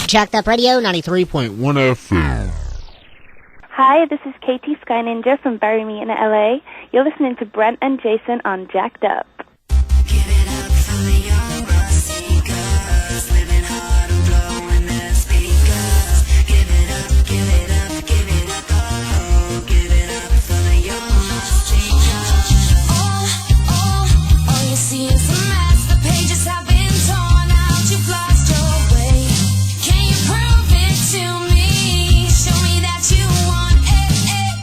Jacked Up Radio 93.1 FM. Hi, this is Kattie Skyninja from Bury Me in LA. You're listening to Brent and Jason on Jacked Up. Give it up for the young rusty girls, living hard and blowing their speakers. Give it up, give it up, give it up, oh, give it up for the young rusty girls. All you see is a mess. The pages have been torn out. You've lost your way. Can you prove it to me? Show me that you want it.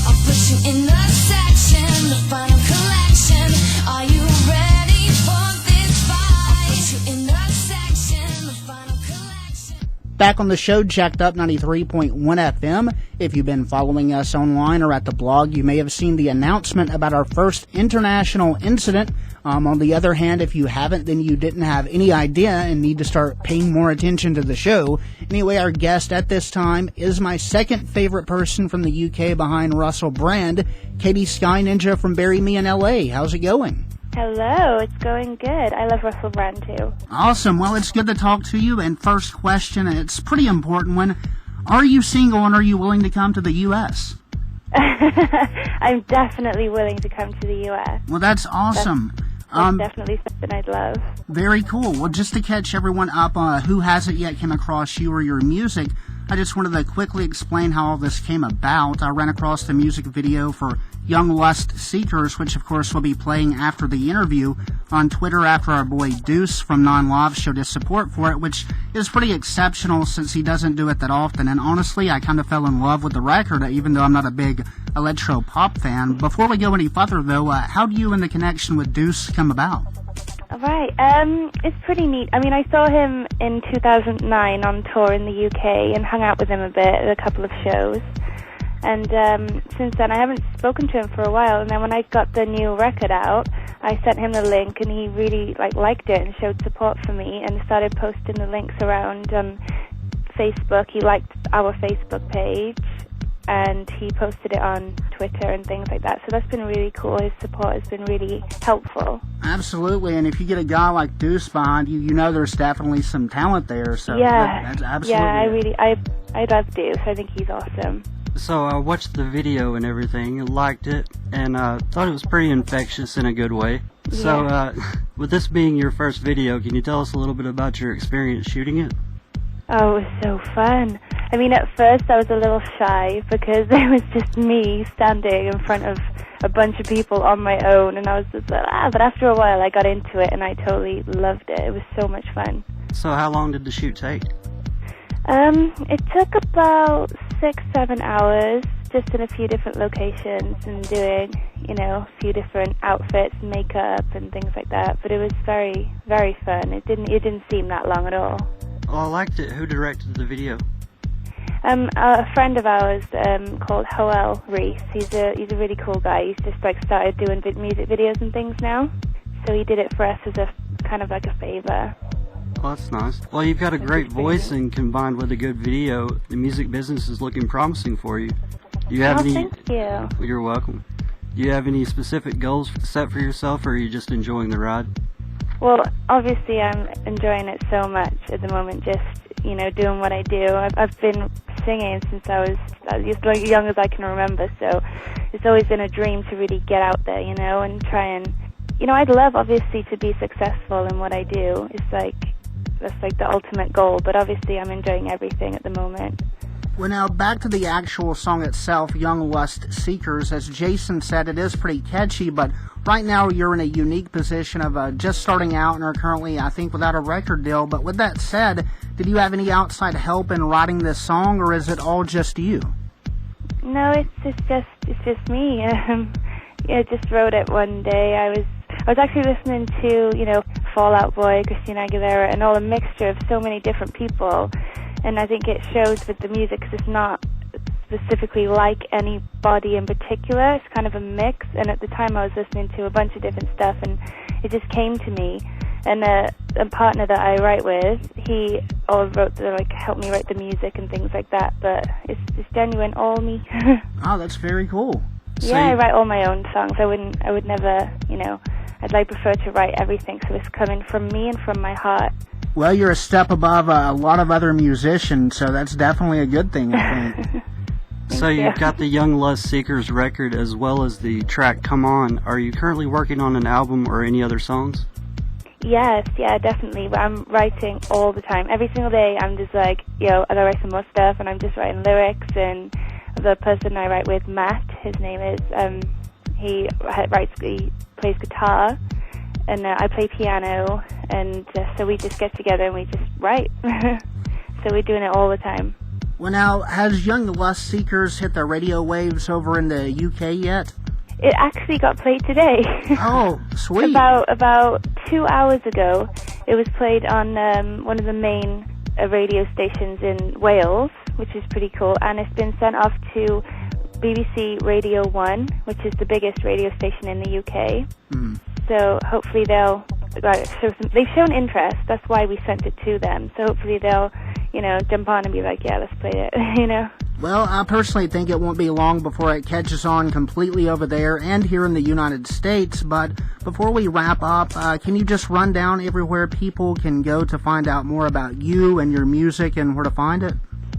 I'll put you in the section, the final collection. Are you ready for this fight? Put you in the section, the final collection. Back on the show, Jacked Up 93.1 FM. If you've been following us online or at the blog, you may have seen the announcement about our first international incident. On the other hand, if you haven't, then you didn't have any idea and need to start paying more attention to the show. Anyway, our guest at this time is my second favorite person from the UK behind Russell Brand, Kattie Skyninja from Bury Me in LA. How's it going? Hello, it's going good. I love Russell Brand too. Awesome. Well, it's good to talk to you. And first question, it's a pretty important one. Are you single and are you willing to come to the U.S.? I'm definitely willing to come to the U.S. Well, that's awesome. That's definitely something I'd love. Very cool. Well, just to catch everyone up who hasn't yet come across you or your music, I just wanted to quickly explain how all this came about. I ran across the music video for Young Lust Seekers, which of course will be playing after the interview on Twitter after our boy Deuce from Non-Love showed his support for it, which is pretty exceptional since he doesn't do it that often. And honestly, I kind of fell in love with the record, even though I'm not a big electro pop fan. Before we go any further, though, how do you and the connection with Deuce come about? Right, it's pretty neat. I mean, I saw him in 2009 on tour in the UK and hung out with him a bit at a couple of shows. And since then, I haven't spoken to him for a while. And then when I got the new record out, I sent him the link, and he really liked it and showed support for me and started posting the links around on Facebook. He liked our Facebook page, and he posted it on Twitter and things like that. So that's been really cool. His support has been really helpful. Absolutely, and if you get a guy like Deuce behind you, you know there's definitely some talent there. So yeah, that's absolutely. Yeah, I love Deuce. I think he's awesome. So I watched the video and everything, liked it, and thought it was pretty infectious in a good way. Yeah. So with this being your first video, can you tell us a little bit about your experience shooting it? Oh, it was so fun. I mean, at first I was a little shy because it was just me standing in front of a bunch of people on my own, and I was just like, but after a while I got into it and I totally loved it. It was so much fun. So how long did the shoot take? It took about 6-7 hours, just in a few different locations and doing, a few different outfits, makeup and things like that. But it was very, very fun. It didn't seem that long at all. Well, I liked it. Who directed the video? A friend of ours called Joel Reese. He's a really cool guy. He's just started doing music videos and things now. So he did it for us as a kind of like a favor. Well, that's nice. Well, you've got a great voice, and combined with a good video, the music business is looking promising for you. Do you have any? Thank you. You're welcome. Do you have any specific goals set for yourself, or are you just enjoying the ride? Well, obviously I'm enjoying it so much at the moment, just, doing what I do. I've been singing since I was as young as I can remember, so it's always been a dream to really get out there, and try and, I'd love, obviously, to be successful in what I do. That's the ultimate goal, but obviously I'm enjoying everything at the moment. Well, now, back to the actual song itself, Young Lust Seekers. As Jason said, it is pretty catchy, but right now you're in a unique position of just starting out and are currently, I think, without a record deal. But with that said, did you have any outside help in writing this song, or is it all just you? No, it's just me. I just wrote it one day. I was actually listening to, Fall Out Boy, Christina Aguilera, and all a mixture of so many different people. And I think it shows that the music's just not specifically like anybody in particular. It's kind of a mix. And at the time I was listening to a bunch of different stuff, and it just came to me. And a partner that I write with, he helped me write the music and things like that. But it's genuine, all me. Oh, that's very cool. Yeah, I write all my own songs. I would never, I'd prefer to write everything so it's coming from me and from my heart. Well, you're a step above a lot of other musicians, so that's definitely a good thing, I think. So you've got the Young Lust Seekers record as well as the track Come On. Are you currently working on an album or any other songs? Yes, yeah, definitely. I'm writing all the time. Every single day I'm just like, I gotta write some more stuff, and I'm just writing lyrics. And the person I write with, Matt, his name is, he plays guitar, and I play piano, and so we just get together and we just write. So we're doing it all the time. Well, now, has Young Lust Seekers hit the radio waves over in the UK yet? It actually got played today. Oh, sweet. About 2 hours ago, it was played on one of the main radio stations in Wales, which is pretty cool, and it's been sent off to BBC Radio 1, which is the biggest radio station in the UK. Mm. So hopefully they've shown interest. That's why we sent it to them. So hopefully they'll, jump on and be like, yeah, let's play it, Well, I personally think it won't be long before it catches on completely over there and here in the United States. But before we wrap up, can you just run down everywhere people can go to find out more about you and your music and where to find it?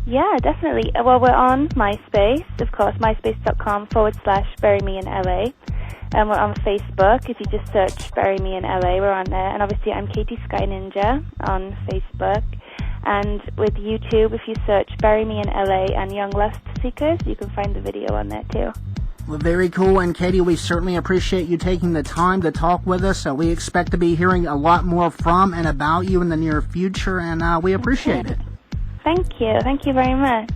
Yeah, definitely. Well, we're on MySpace, of course, myspace.com/burymeInLA. And we're on Facebook. If you just search Bury Me in LA, we're on there. And obviously I'm Kattie Skyninja on Facebook. And with YouTube, if you search Bury Me in LA and Young Lust Seekers, you can find the video on there too. Well, very cool. And Kattie, we certainly appreciate you taking the time to talk with us. We expect to be hearing a lot more from and about you in the near future, and we appreciate it. Thank you. Thank you very much.